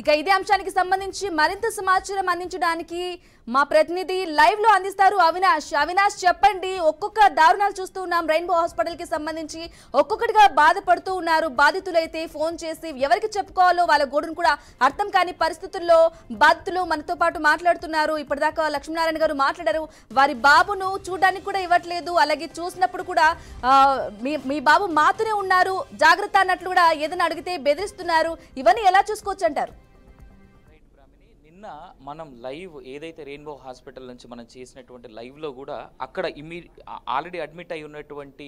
ఇక ఇదే అంశానికి సంబంధించి మరింత సమాచారం అందించడానికి మా ప్రతినిధి లైవ్ లో అందిస్తారు అవినాష్ చెప్పండి. ఒక్కొక్క దారుణాలు చూస్తూ ఉన్నాం. రెయిన్బో హాస్పిటల్ కి సంబంధించి ఒక్కొక్కటిగా బాధపడుతూ ఉన్నారు బాధితులైతే. ఫోన్ చేసి ఎవరికి చెప్పుకోవాలో వాళ్ళ గోడును కూడా అర్థం కాని పరిస్థితుల్లో బాధితులు మనతో పాటు మాట్లాడుతున్నారు. ఇప్పటిదాకా లక్ష్మీనారాయణ గారు మాట్లాడారు. వారి బాబును చూడడానికి కూడా ఇవ్వట్లేదు, అలాగే చూసినప్పుడు కూడా మీ బాబు మాతోనే ఉన్నారు జాగ్రత్త అన్నట్లు కూడా ఏదైనా అడిగితే బెదిరిస్తున్నారు. ఇవన్నీ ఎలా చూసుకోవచ్చు అంటారు? నిన్న మనం లైవ్ ఏదైతే రెయిన్బో హాస్పిటల్ నుంచి మనం చేసినటువంటి లైవ్లో కూడా అక్కడ ఆల్రెడీ అడ్మిట్ అయి ఉన్నటువంటి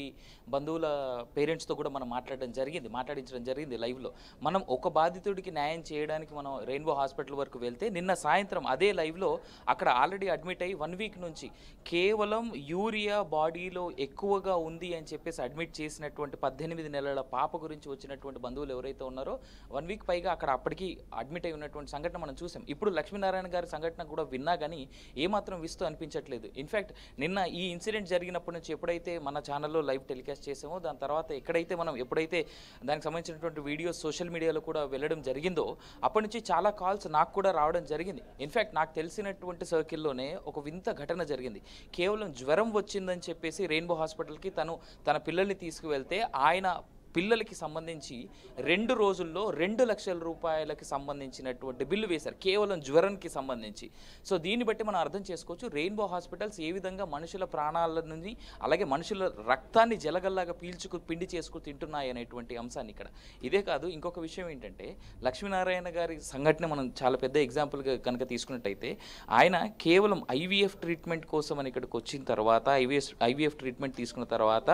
బంధువుల పేరెంట్స్తో కూడా మనం మాట్లాడించడం జరిగింది లైవ్లో. మనం ఒక బాధితుడికి న్యాయం చేయడానికి మనం రెయిన్బో హాస్పిటల్ వరకు వెళ్తే నిన్న సాయంత్రం అదే లైవ్లో అక్కడ ఆల్రెడీ అడ్మిట్ అయ్యి 1 వీక్ నుంచి కేవలం యూరియా బాడీలో ఎక్కువగా ఉంది అని చెప్పేసి అడ్మిట్ చేసినటువంటి 18 నెలల పాప గురించి వచ్చినటువంటి బంధువులు ఎవరైతే ఉన్నారో 1 వీక్ పైగా అక్కడ అప్పటికి అడ్మిట్ అయి ఉన్నటువంటి సంఘటన మనం చూసాం. ఇప్పుడు లక్ష్మీనారాయణ గారి సంఘటన కూడా విన్నా కానీ ఏమాత్రం విస్తూ అనిపించట్లేదు. ఇన్ఫ్యాక్ట్ నిన్న ఈ ఇన్సిడెంట్ జరిగినప్పటి నుంచి ఎప్పుడైతే మన ఛానల్లో లైవ్ టెలికాస్ట్ చేసామో దాని తర్వాత ఎప్పుడైతే దానికి సంబంధించినటువంటి వీడియోస్ సోషల్ మీడియాలో కూడా వెళ్ళడం జరిగిందో అప్పటి నుంచి చాలా కాల్స్ నాకు కూడా రావడం జరిగింది. ఇన్ఫ్యాక్ట్ నాకు తెలిసినటువంటి సర్కిల్లోనే ఒక వింత ఘటన జరిగింది. కేవలం జ్వరం వచ్చిందని చెప్పేసి రెయిన్బో హాస్పిటల్కి తన పిల్లల్ని తీసుకువెళ్తే ఆయన పిల్లలకి సంబంధించి 2 రోజుల్లో 2 లక్షల రూపాయలకి సంబంధించినటువంటి బిల్లు వేశారు కేవలం జ్వరానికి సంబంధించి. సో దీన్ని బట్టి మనం అర్థం చేసుకోవచ్చు రెయిన్బో హాస్పిటల్స్ ఏ విధంగా మనుషుల ప్రాణాల నుంచి అలాగే మనుషుల రక్తాన్ని జలగల్లాగా పిండి చేసుకు తింటున్నాయి అనేటువంటి అంశాన్ని ఇక్కడ. ఇదే కాదు, ఇంకొక విషయం ఏంటంటే లక్ష్మీనారాయణ గారి సంఘటన మనం చాలా పెద్ద ఎగ్జాంపుల్గా కనుక తీసుకున్నట్టయితే ఆయన కేవలం IVF ట్రీట్మెంట్ కోసం అని ఇక్కడికి వచ్చిన తర్వాత IVF ట్రీట్మెంట్ తీసుకున్న తర్వాత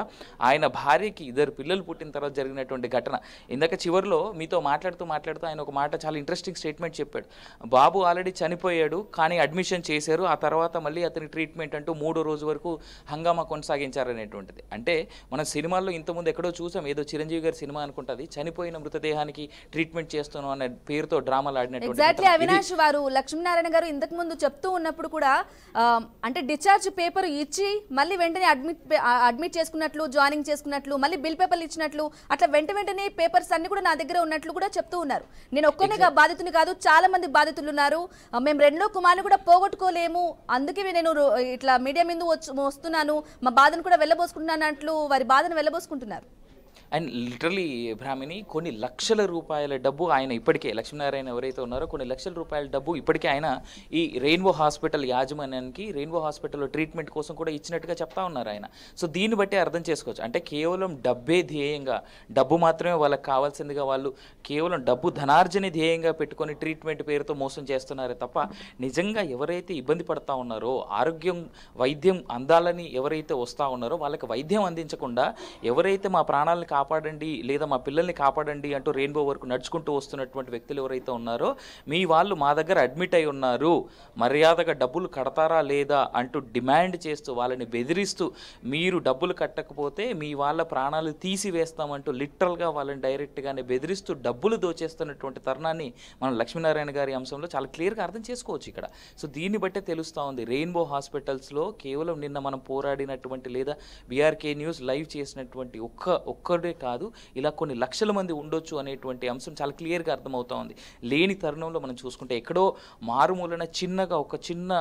ఆయన భార్యకి 2 పిల్లలు పుట్టిన తర్వాత జరిగినటువంటి ఘటన. ఇందాక చివరిలో మీతో మాట్లాడుతూ ఆయన ఒక మాట చాలా ఇంట్రెస్టింగ్ స్టేట్మెంట్ చెప్పాడు. బాబు ఆల్రెడీ చనిపోయాడు కానీ అడ్మిషన్ చేశారు, ఆ తర్వాత మళ్ళీ అతని ట్రీట్మెంట్ అంటూ 3వ రోజు వరకు హంగామా కొనసాగించారనేటువంటిది. అంటే మనం సినిమాల్లో ఇంతకుముందు ఎక్కడో చూసాం, ఏదో చిరంజీవి గారి సినిమా అనుకుంటుంది, చనిపోయిన మృతదేహానికి ట్రీట్మెంట్ చేస్తున్నాం అనే పేరుతో డ్రామాలు ఆడినటువంటి. ఎగ్జాక్ట్లీ అవినాష్ వారు లక్ష్మీనారాయణ గారు ఇంతకు ముందు చెప్తూ ఉన్నప్పుడు కూడా అంటే డిశ్చార్జ్ పేపర్ ఇచ్చి మళ్ళీ వెంటనే అడ్మిట్ చేసుకున్నట్లు, జాయినింగ్ చేసుకున్నట్లు, మళ్ళీ బిల్ పేపర్లు ఇచ్చినట్లు, అట్లా వెంటనే పేపర్స్ అన్ని కూడా నా దగ్గర ఉన్నట్లు కూడా చెప్తూ ఉన్నారు. నేను ఒక్కనేగా బాధితుని కాదు, చాలా మంది బాధితులు ఉన్నారు. మేము 2 కుమారుని కూడా పోగొట్టుకోలేము, అందుకే నేను ఇట్లా మీడియా మీద వస్తున్నాను, మా బాధను కూడా వెళ్ళబోసుకుంటున్నాను వారి బాధను వెళ్ళబోసుకుంటున్నారు. అండ్ లిటరలీ బ్రాహ్మిణి కొన్ని లక్షల రూపాయల డబ్బు ఆయన ఇప్పటికే లక్ష్మీనారాయణ ఎవరైతే ఉన్నారో కొన్ని లక్షల రూపాయల డబ్బు ఇప్పటికే ఆయన ఈ రెయిన్బో హాస్పిటల్ యాజమాన్యానికి రెయిన్బో హాస్పిటల్లో ట్రీట్మెంట్ కోసం కూడా ఇచ్చినట్టుగా చెప్తా ఉన్నారు ఆయన. సో దీన్ని బట్టి అర్థం చేసుకోవచ్చు, అంటే కేవలం డబ్బే ధ్యేయంగా, డబ్బు మాత్రమే వాళ్ళకి కావాల్సిందిగా వాళ్ళు కేవలం డబ్బు ధనార్జన ధ్యేయంగా పెట్టుకొని ట్రీట్మెంట్ పేరుతో మోసం చేస్తున్నారే తప్ప నిజంగా ఎవరైతే ఇబ్బంది పడతా ఉన్నారో వైద్యం అందాలని ఎవరైతే వస్తూ ఉన్నారో వాళ్ళకి వైద్యం అందించకుండా ఎవరైతే మా ప్రాణాలను కాపాడండి లేదా మా పిల్లల్ని కాపాడండి అంటూ రెయిన్బో వరకు నడుచుకుంటూ వస్తున్నటువంటి వ్యక్తులు ఎవరైతే ఉన్నారో మీ వాళ్ళు మా దగ్గర అడ్మిట్ అయి ఉన్నారు, మర్యాదగా డబ్బులు కడతారా లేదా అంటూ డిమాండ్ చేస్తూ వాళ్ళని బెదిరిస్తూ మీరు డబ్బులు కట్టకపోతే మీ వాళ్ళ ప్రాణాలు తీసివేస్తామంటూ లిటరల్గా వాళ్ళని డైరెక్ట్గానే బెదిరిస్తూ డబ్బులు దోచేస్తున్నటువంటి తరుణాన్ని మనం లక్ష్మీనారాయణ గారి అంశంలో చాలా క్లియర్గా అర్థం చేసుకోవచ్చు ఇక్కడ. సో దీన్ని బట్టే తెలుస్తూ ఉంది రెయిన్బో హాస్పిటల్స్లో కేవలం నిన్న మనం పోరాడినటువంటి లేదా BRK న్యూస్ లైవ్ చేసినటువంటి ఒక్కడే కాదు, ఇలా కొన్ని లక్షల మంది ఉండొచ్చు అనేటువంటి అంశం చాలా క్లియర్గా అర్థమవుతా ఉంది. లేని తరుణంలో మనం చూసుకుంటే ఎక్కడో మారుమూలన చిన్నగా ఒక చిన్న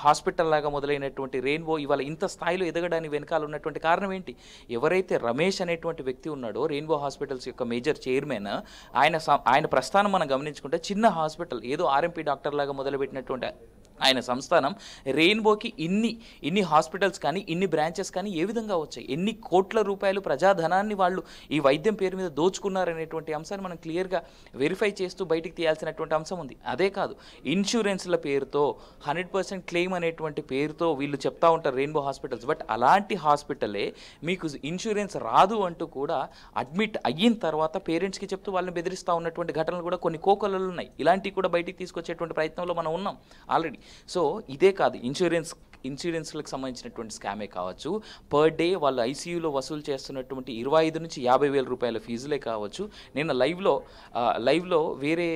హాస్పిటల్ లాగా మొదలైనటువంటి రెయిన్బో ఇవాళ ఇంత స్థాయిలో ఎదగడానికి వెనకాల ఉన్నటువంటి కారణం ఏంటి? ఎవరైతే రమేష్ అనేటువంటి వ్యక్తి ఉన్నాడో రెయిన్బో హాస్పిటల్స్ యొక్క మేజర్ చైర్మన్, ఆయన ప్రస్థానం మనం గమనించుకుంటే చిన్న హాస్పిటల్ ఏదో RMP డాక్టర్ లాగా మొదలుపెట్టినటువంటి ఆయన సంస్థానం రెయిన్బోకి ఇన్ని హాస్పిటల్స్ కానీ ఇన్ని బ్రాంచెస్ కానీ ఏ విధంగా వచ్చాయి, ఎన్ని కోట్ల రూపాయలు ప్రజాధనాన్ని వాళ్ళు ఈ వైద్యం పేరు మీద దోచుకున్నారనేటువంటి అంశాన్ని మనం క్లియర్గా వెరిఫై చేస్తూ బయటికి తీయాల్సినటువంటి అంశం ఉంది. అదే కాదు, ఇన్సూరెన్స్ల పేరుతో 100% క్లెయిమ్ అనేటువంటి పేరుతో వీళ్ళు చెప్తా ఉంటారు రెయిన్బో హాస్పిటల్స్. బట్ అలాంటి హాస్పిటలే మీకు ఇన్సూరెన్స్ రాదు అంటూ కూడా అడ్మిట్ అయిన తర్వాత పేరెంట్స్కి చెప్తూ వాళ్ళని బెదిరిస్తూ ఉన్నటువంటి ఘటనలు కూడా కొన్ని కోకొల్లలు ఉన్నాయి. ఇలాంటివి కూడా బయటికి తీసుకొచ్చేటువంటి ప్రయత్నంలో మనం ఉన్నాం ఆల్రెడీ. సో ఇదే కాదు, ఇన్సూరెన్స్లకు సంబంధించినటువంటి స్కామే కావచ్చు, పర్ డే వాళ్ళు ICUలో వసూలు చేస్తున్నటువంటి 25 నుంచి 50 వేల రూపాయల ఫీజులే కావచ్చు. నేను లైవ్లో వేరే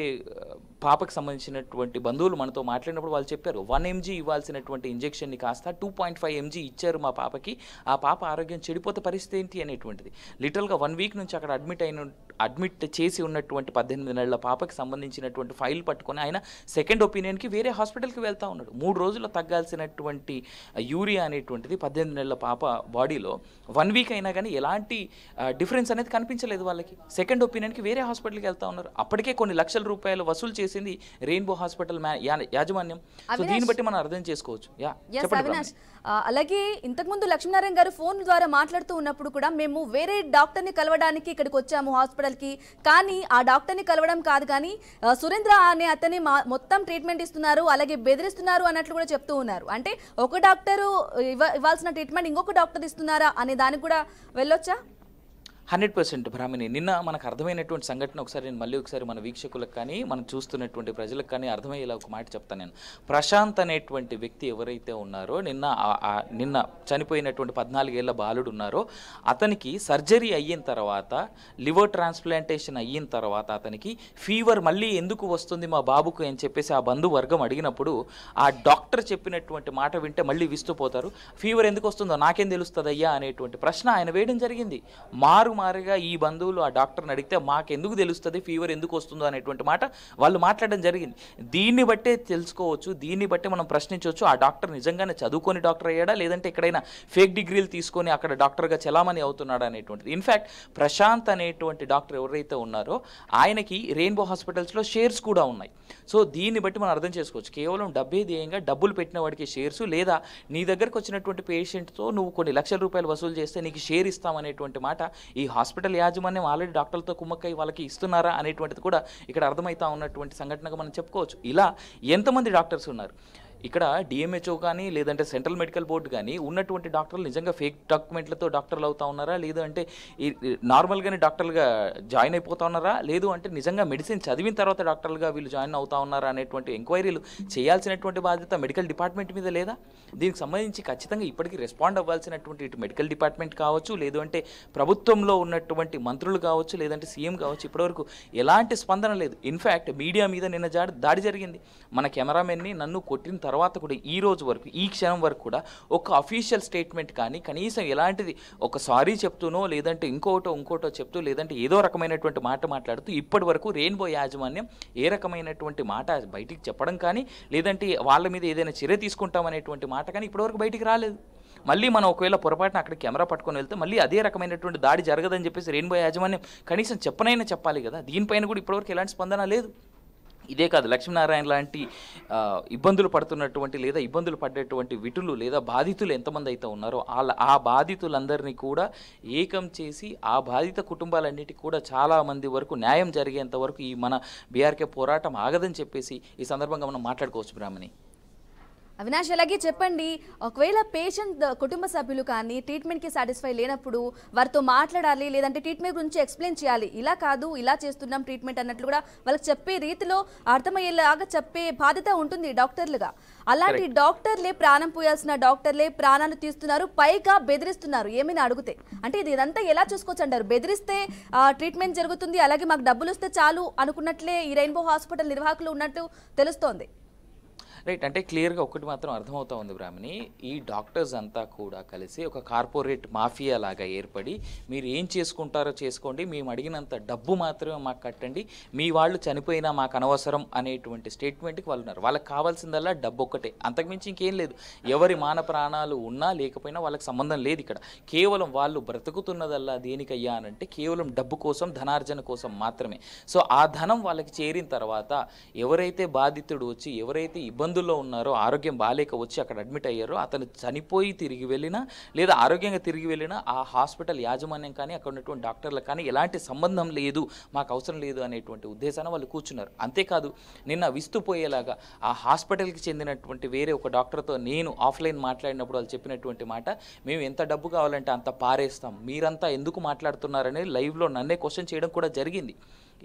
పాపకు సంబంధించినటువంటి బంధువులు మనతో మాట్లాడినప్పుడు వాళ్ళు చెప్పారు 1 mg ఇవ్వాల్సినటువంటి ఇంజెక్షన్ని కాస్త 2.5 mg ఇచ్చారు మా పాపకి, ఆ పాప ఆరోగ్యం చెడిపోతే పరిస్థితి ఏంటి అనేటువంటిది. లిటరల్గా 1 వీక్ నుంచి అక్కడ అడ్మిట్ చేసి ఉన్నటువంటి 18 నెలల పాపకి సంబంధించినటువంటి ఫైల్ పట్టుకొని ఆయన సెకండ్ ఒపీనియన్కి వేరే హాస్పిటల్కి వెళ్తూ ఉన్నాడు. 3 రోజుల్లో తగ్గాల్సినటువంటి యూరియా అనేటువంటిది 18 నెలల పాప బాడీలో 1 వీక్ అయినా కానీ ఎలాంటి డిఫరెన్స్ అనేది కనిపించలేదు వాళ్ళకి. సెకండ్ ఒపీనియన్కి వేరే హాస్పిటల్కి వెళ్తా ఉన్నారు. అప్పటికే కొన్ని లక్షల రూపాయలు వసూలు చేసింది రెయిన్బో హాస్పిటల్ యాజమాన్యం. సో దీన్ని బట్టి మనం అర్థం చేసుకోవచ్చు. అవినాష్, అలాగే ఇంతకుముందు లక్ష్మీనారాయణ గారు ఫోన్ ద్వారా మాట్లాడుతూ ఉన్నప్పుడు కూడా మేము వేరే డాక్టర్ని కలవడానికి ఇక్కడికి వచ్చాము హాస్పిటల్కి, కానీ ఆ డాక్టర్ని కలవడం కాదు కానీ సురేంద్ర అనే అతని మొత్తం ట్రీట్మెంట్ ఇస్తున్నారు, అలాగే బెదిరిస్తున్నారు అన్నట్లు కూడా చెప్తూ ఉన్నారు. అంటే ఒక డాక్టరు ఇవ్వాల్సిన ట్రీట్మెంట్ ఇంకొక డాక్టర్ ఇస్తున్నారా అనే దానికి కూడా వెళ్ళొచ్చా? 100% భ్రామిని. నిన్న మనకు అర్థమైనటువంటి సంఘటన ఒకసారి నేను మళ్ళీ ఒకసారి మన వీక్షకులకు కానీ మనం చూస్తున్నటువంటి ప్రజలకు కానీ అర్థమయ్యేలా ఒక మాట చెప్తాను నేను. ప్రశాంత్ అనేటువంటి వ్యక్తి ఎవరైతే ఉన్నారో నిన్న చనిపోయినటువంటి 14 ఏళ్ల బాలుడు ఉన్నారో అతనికి సర్జరీ అయిన తర్వాత, లివర్ ట్రాన్స్ప్లాంటేషన్ అయిన తర్వాత అతనికి ఫీవర్ మళ్ళీ ఎందుకు వస్తుంది మా బాబుకు అని చెప్పేసి ఆ బంధువర్గం అడిగినప్పుడు ఆ డాక్టర్ చెప్పినటువంటి మాట వింటే మళ్ళీ విస్తుపోతారు. ఫీవర్ ఎందుకు వస్తుందో నాకేం తెలుస్తుంది అయ్యా అనేటువంటి ప్రశ్న ఆయన వేయడం జరిగింది. మారుగా ఈ బంధువులు ఆ డాక్టర్ని అడిగితే మాకెందుకు తెలుస్తుంది ఫీవర్ ఎందుకు వస్తుందో అనేటువంటి మాట వాళ్ళు మాట్లాడడం జరిగింది. దీన్ని బట్టే తెలుసుకోవచ్చు, దీన్ని బట్టే మనం ప్రశ్నించవచ్చు ఆ డాక్టర్ నిజంగానే చదువుకొని డాక్టర్ అయ్యాడా, లేదంటే ఎక్కడైనా ఫేక్ డిగ్రీలు తీసుకొని అక్కడ డాక్టర్గా చలామణి అవుతున్నాడా అనేటువంటిది. ఇన్ఫ్యాక్ట్ ప్రశాంత్ అనేటువంటి డాక్టర్ ఎవరైతే ఉన్నారో ఆయనకి రెయిన్బో హాస్పిటల్స్లో షేర్స్ కూడా ఉన్నాయి. సో దీన్ని బట్టి మనం అర్థం చేసుకోవచ్చు, కేవలం డబ్బే ధ్యేయంగా డబ్బులు పెట్టిన వాడికి షేర్స్, లేదా నీ దగ్గరకు వచ్చినటువంటి పేషెంట్తో నువ్వు కొన్ని లక్షల రూపాయలు వసూలు చేస్తే నీకు షేర్ ఇస్తామనేటువంటి మాట ఈ హాస్పిటల్ యాజమాన్యం ఆల్రెడీ డాక్టర్లతో కుమ్మక్కై వాళ్ళకి ఇస్తున్నారా అనేటువంటిది కూడా ఇక్కడ అర్థమవుతా ఉన్నటువంటి సంఘటనగా మనం చెప్పుకోవచ్చు. ఇలా ఎంతమంది డాక్టర్స్ ఉన్నారు ఇక్కడ, డిఎంహెచ్ఓ కానీ లేదంటే సెంట్రల్ మెడికల్ బోర్డు కానీ ఉన్నటువంటి డాక్టర్లు నిజంగా ఫేక్ డాక్యుమెంట్లతో డాక్టర్లు అవుతా ఉన్నారా, లేదు అంటే నార్మల్గానే డాక్టర్లుగా జాయిన్ అయిపోతా ఉన్నారా, లేదు అంటే నిజంగా మెడిసిన్ చదివిన తర్వాత డాక్టర్లుగా వీళ్ళు జాయిన్ అవుతా ఉన్నారా అనేటువంటి ఎంక్వైరీలు చేయాల్సినటువంటి బాధ్యత మెడికల్ డిపార్ట్మెంట్ మీద లేదా? దీనికి సంబంధించి ఖచ్చితంగా ఇప్పటికీ రెస్పాండ్ అవ్వాల్సినటువంటి ఇటు మెడికల్ డిపార్ట్మెంట్ కావచ్చు, లేదు అంటే ప్రభుత్వంలో ఉన్నటువంటి మంత్రులు కావచ్చు, లేదంటే సీఎం కావచ్చు, ఇప్పటివరకు ఎలాంటి స్పందన లేదు. ఇన్ఫ్యాక్ట్ మీడియా మీద నిన్న దాడి జరిగింది. మన కెమెరామెన్ని నన్ను కొట్టిన తర్వాత కూడా ఈ రోజు వరకు, ఈ క్షణం వరకు కూడా ఒక అఫీషియల్ స్టేట్మెంట్ కానీ కనీసం ఎలాంటిది ఒక సారీ చెప్తూనో లేదంటే ఇంకోటో చెప్తూ లేదంటే ఏదో రకమైనటువంటి మాట మాట్లాడుతూ ఇప్పటి వరకు రెయిన్బో యాజమాన్యం ఏ రకమైనటువంటి మాట బయటికి చెప్పడం కానీ లేదంటే వాళ్ళ మీద ఏదైనా చర్య తీసుకుంటామనేటువంటి మాట కానీ ఇప్పటివరకు బయటికి రాలేదు. మళ్ళీ మనం ఒకవేళ పొరపాటున అక్కడ కెమెరా పట్టుకొని వెళ్తే మళ్ళీ అదే రకమైనటువంటి దాడి జరగదని చెప్పేసి రెయిన్బో యాజమాన్యం కనీసం చెప్పనైనా చెప్పాలి కదా. దీనిపైన కూడా ఇప్పటివరకు ఎలాంటి స్పందన లేదు. ఇదే కాదు, లక్ష్మీనారాయణ లాంటి ఇబ్బందులు పడుతున్నటువంటి లేదా ఇబ్బందులు పడ్డటువంటి విటులు లేదా బాధితులు ఎంతమంది అయితే ఉన్నారో ఆ బాధితులందరినీ కూడా ఏకం చేసి ఆ బాధిత కుటుంబాలన్నిటికీ కూడా చాలామంది వరకు న్యాయం జరిగేంత వరకు ఈ మన బీఆర్కే పోరాటం ఆగదని చెప్పేసి ఈ సందర్భంగా మనం మాట్లాడుకోవచ్చు. బ్రాహ్మణి అవినాష్, అలాగే చెప్పండి, ఒకవేళ పేషెంట్ కుటుంబ సభ్యులు కానీ ట్రీట్మెంట్కి సాటిస్ఫై లేనప్పుడు వారితో మాట్లాడాలి, లేదంటే ట్రీట్మెంట్ గురించి ఎక్స్ప్లెయిన్ చేయాలి. ఇలా కాదు, ఇలా చేస్తున్నాం ట్రీట్మెంట్ అన్నట్లు కూడా వాళ్ళకి చెప్పే రీతిలో అర్థమయ్యేలాగా చెప్పే బాధ్యత ఉంటుంది డాక్టర్లుగా. అలాంటి డాక్టర్లే ప్రాణం పోయాల్సిన డాక్టర్లే ప్రాణాలు తీస్తున్నారు, పైగా బెదిరిస్తున్నారు ఏమైనా అడిగితే. అంటే ఇదంతా ఎలా చూసుకోవచ్చు అంటారు? బెదిరిస్తే ట్రీట్మెంట్ జరుగుతుంది, అలాగే మాకు డబ్బులు వస్తే చాలు అనుకున్నట్లే ఈ రెయిన్బో హాస్పిటల్ నిర్వాహకులు ఉన్నట్టు తెలుస్తోంది. రైట్, అంటే క్లియర్గా ఒకటి మాత్రం అర్థమవుతా ఉంది బ్రాహ్మణి, ఈ డాక్టర్స్ అంతా కూడా కలిసి ఒక కార్పొరేట్ మాఫియా లాగా ఏర్పడి మీరు ఏం చేసుకుంటారో చేసుకోండి, మేము అడిగినంత డబ్బు మాత్రమే మాకు కట్టండి, మీ వాళ్ళు చనిపోయినా మాకు అనవసరం అనేటువంటి స్టేట్మెంట్కి వాళ్ళు ఉన్నారు. వాళ్ళకి కావాల్సిందల్లా డబ్బు ఒక్కటే, అంతకుమించి ఇంకేం లేదు. ఎవరి మాన ప్రాణాలు ఉన్నా లేకపోయినా వాళ్ళకి సంబంధం లేదు. ఇక్కడ కేవలం వాళ్ళు బ్రతుకుతున్నదల్లా దేనికయ్యా అనంటే కేవలం డబ్బు కోసం, ధనార్జన కోసం మాత్రమే. సో ఆ ధనం వాళ్ళకి చేరిన తర్వాత ఎవరైతే బాధితుడు వచ్చి ఎవరైతే ఇబ్బందుల్లో ఉన్నారో, ఆరోగ్యం బాలేక వచ్చి అక్కడ అడ్మిట్ అయ్యారో, అతను చనిపోయి తిరిగి వెళ్ళినా లేదా ఆరోగ్యంగా తిరిగి వెళ్ళినా ఆ హాస్పిటల్ యాజమాన్యం కానీ అక్కడ ఉన్నటువంటి డాక్టర్లకు కానీ ఎలాంటి సంబంధం లేదు, మాకు అవసరం లేదు అనేటువంటి ఉద్దేశాన్ని వాళ్ళు కూర్చున్నారు. అంతేకాదు, నిన్న విస్తుపోయేలాగా ఆ హాస్పిటల్కి చెందినటువంటి వేరే ఒక డాక్టర్తో నేను ఆఫ్లైన్ మాట్లాడినప్పుడు వాళ్ళు చెప్పినటువంటి మాట, మేము ఎంత డబ్బు కావాలంటే అంత పారేస్తాం, మీరంతా ఎందుకు మాట్లాడుతున్నారని లైవ్లో నన్నే క్వశ్చన్ చేయడం కూడా జరిగింది.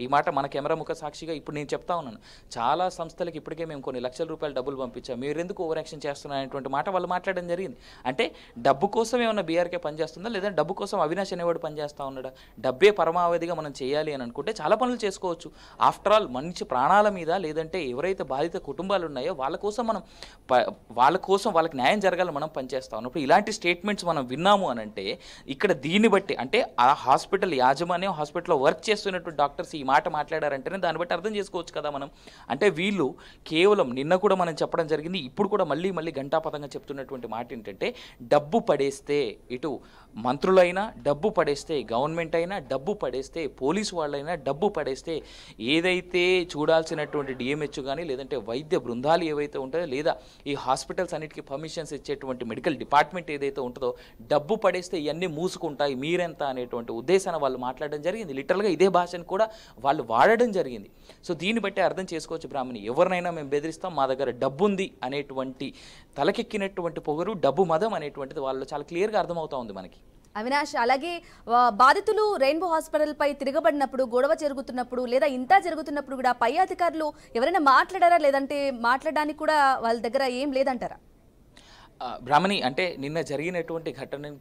ఈ మాట మన కెమెరా ముఖ సాక్షిగా ఇప్పుడు నేను చెప్తా ఉన్నాను. చాలా సంస్థలకు ఇప్పటికే మేము కొన్ని లక్షల రూపాయలు డబ్బులు పంపించాం, మీరు ఎందుకు ఓవర్ యాక్షన్ చేస్తున్నారనేటువంటి మాట వాళ్ళు మాట్లాడడం జరిగింది. అంటే డబ్బు కోసం ఏమన్నా బీఆర్కే పనిచేస్తుందా, లేదా డబ్బు కోసం అవినాష్ అనేవాడు పనిచేస్తూ ఉన్నాడా? డబ్బే పరమావధిగా మనం చేయాలి అని అనుకుంటే చాలా పనులు చేసుకోవచ్చు. ఆఫ్టర్ ఆల్ మంచి ప్రాణాల మీద, లేదంటే ఎవరైతే బాధిత కుటుంబాలు ఉన్నాయో వాళ్ళ కోసం మనం వాళ్ళకి న్యాయం జరగాలని మనం పనిచేస్తా ఉన్నప్పుడు ఇలాంటి స్టేట్మెంట్స్ మనం విన్నాము అని అంటే ఇక్కడ దీన్ని బట్టి అంటే ఆ హాస్పిటల్ యాజమాన్యం, హాస్పిటల్లో వర్క్ చేస్తున్నటువంటి డాక్టర్స్ ఈ మాట మాట్లాడారంటేనే దాన్ని బట్టి అర్థం చేసుకోవచ్చు కదా మనం. అంటే వీళ్ళు కేవలం నిన్న కూడా మనం చెప్పడం జరిగింది, ఇప్పుడు కూడా మళ్ళీ గంటాపతంగా చెప్తున్నటువంటి మాట ఏంటంటే డబ్బు పడేస్తే, ఇటు మంత్రులైనా డబ్బు పడేస్తే, గవర్నమెంట్ అయినా డబ్బు పడేస్తే, పోలీసు వాళ్ళైనా డబ్బు పడేస్తే, ఏదైతే చూడాల్సినటువంటి డిఎంహెచ్ కానీ లేదంటే వైద్య బృందాలు ఏవైతే ఉంటాయో, లేదా ఈ హాస్పిటల్స్ అన్నిటికీ పర్మిషన్స్ ఇచ్చేటువంటి మెడికల్ డిపార్ట్మెంట్ ఏదైతే ఉంటుందో, డబ్బు పడేస్తే ఇవన్నీ మూసుకుంటాయి మీరెంత అనేటువంటి ఉద్దేశాన్ని వాళ్ళు మాట్లాడడం జరిగింది. లిటరల్గా ఇదే భాషను కూడా వాళ్ళు వాడడం జరిగింది. సో దీన్ని బట్టి అర్థం చేసుకోవచ్చు బ్రాహ్మణి, ఎవరినైనా మేము బెదిరిస్తాం, మా దగ్గర డబ్బు ఉంది అనేటువంటి తలకెక్కినటువంటి పొగరు, డబ్బు మదం అనేటువంటిది వాళ్ళు చాలా క్లియర్గా అర్థమవుతా ఉంది మనకి. అవినాష్, అలాగే బాధితులు రెయిన్బో హాస్పిటల్ పై తిరగబడినప్పుడు, గొడవ జరుగుతున్నప్పుడు లేదా ఇంత జరుగుతున్నప్పుడు కూడా పై అధికారులు ఎవరైనా మాట్లాడారా, లేదంటే మాట్లాడడానికి కూడా వాళ్ళ దగ్గర ఏం లేదంటారా? బ్రాహ్మణి, అంటే నిన్న జరిగినటువంటి ఘటన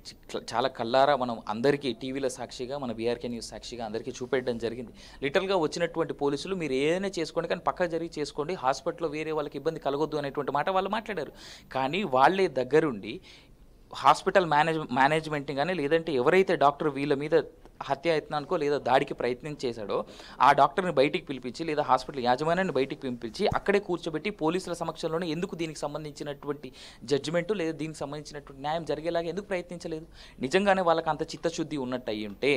చాలా కల్లారా మనం అందరికీ టీవీల సాక్షిగా, మన బీఆర్కే న్యూస్ సాక్షిగా అందరికీ చూపెట్టడం జరిగింది. లిటరల్గా వచ్చినటువంటి పోలీసులు మీరు ఏదైనా చేసుకోండి కానీ పక్క జరిగి చేసుకోండి, హాస్పిటల్లో వేరే వాళ్ళకి ఇబ్బంది కలగొద్దు అనేటువంటి మాట వాళ్ళు మాట్లాడారు. కానీ వాళ్ళే దగ్గరుండి హాస్పిటల్ మేనేజ్మెంట్ని కానీ లేదంటే ఎవరైతే డాక్టర్ వీళ్ళ మీద హత్యాయత్నానికో లేదా దాడికి ప్రయత్నం చేశాడో ఆ డాక్టర్ని బయటికి పిలిపించి, లేదా హాస్పిటల్ యాజమాన్యాన్ని బయటికి పిలిపించి అక్కడే కూర్చోబెట్టి పోలీసుల సమక్షంలోనే ఎందుకు దీనికి సంబంధించినటువంటి జడ్జిమెంటు లేదా దీనికి సంబంధించినటువంటి న్యాయం జరిగేలాగా ఎందుకు ప్రయత్నించలేదు? నిజంగానే వాళ్ళకి అంత చిత్తశుద్ధి ఉన్నట్టు అయ్యి ఉంటే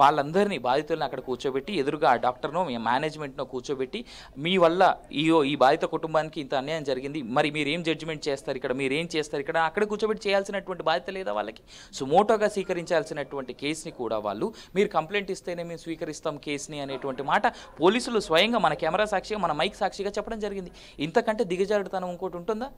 వాళ్ళందరినీ బాధితులను అక్కడ కూర్చోబెట్టి, ఎదురుగా ఆ డాక్టర్నో మేనేజ్మెంట్నో కూర్చోబెట్టి, మీ వల్ల ఈ బాధిత కుటుంబానికి ఇంత అన్యాయం జరిగింది, మరి మీరేం జడ్జిమెంట్ చేస్తారు ఇక్కడ, మీరేం చేస్తారు ఇక్కడ, అక్కడ కూర్చోబెట్టి చేయాల్సినటువంటి బాధ్యత లేదా వాళ్ళకి? సుమోటోగా స్వీకరించాల్సినటువంటి కేసుని కూడా వాళ్ళు మీరు కంప్లైంట్ ఇస్తేనే మేము స్వీకరిస్తాం కేసుని అనేటువంటి మాట పోలీసులు స్వయంగా మన కెమెరా సాక్షిగా, మన మైక్ సాక్షిగా చెప్పడం జరిగింది. ఇంతకంటే దిగజారుడుతనం ఇంకోటి ఉంటుందా?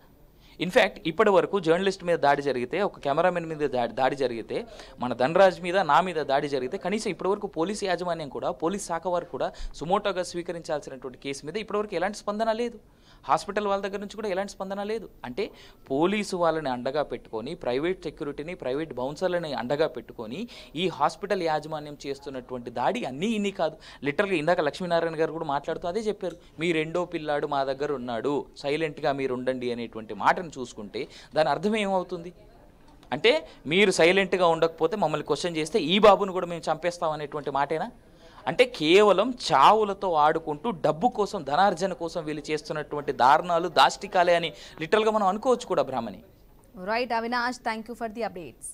ఇన్ఫ్యాక్ట్ ఇప్పటి వరకు జర్నలిస్ట్ మీద దాడి జరిగితే, ఒక కెమెరామెన్ మీద దాడి జరిగితే, మన ధనరాజ్ మీద, నా మీద దాడి జరిగితే కనీసం ఇప్పటివరకు పోలీసు యాజమాన్యం కూడా, పోలీస్ శాఖ వారు కూడా సుమోటోగా స్వీకరించాల్సినటువంటి కేసు మీద ఇప్పటివరకు ఎలాంటి స్పందన లేదు. హాస్పిటల్ వాళ్ళ దగ్గర నుంచి కూడా ఎలాంటి స్పందన లేదు. అంటే పోలీసు వాళ్ళని అండగా పెట్టుకొని, ప్రైవేట్ సెక్యూరిటీని, ప్రైవేట్ బౌన్సర్లని అండగా పెట్టుకొని ఈ హాస్పిటల్ యాజమాన్యం చేస్తున్నటువంటి దాడి అన్నీ ఇన్ని కాదు. లిటరల్గా ఇందాక లక్ష్మీనారాయణ గారు కూడా మాట్లాడుతూ అదే చెప్పారు, మీ రెండో పిల్లాడు మా దగ్గర ఉన్నాడు, సైలెంట్గా మీరు ఉండండి అనేటువంటి మాటను చూసుకుంటే దాని అర్థం ఏమవుతుంది? అంటే మీరు సైలెంట్గా ఉండకపోతే మమ్మల్ని క్వశ్చన్ చేస్తే ఈ బాబును కూడా మేము చంపేస్తాం అనేటువంటి మాటేనా? అంటే కేవలం చావులతో ఆడుకుంటూ డబ్బు కోసం, ధనార్జన కోసం వీళ్ళు చేస్తున్నటువంటి దారుణాలు, దాష్టికాలే అని లిటరల్గా మనం అనుకోవచ్చు కూడా Brahmani. Right Avinash, thank you for the updates.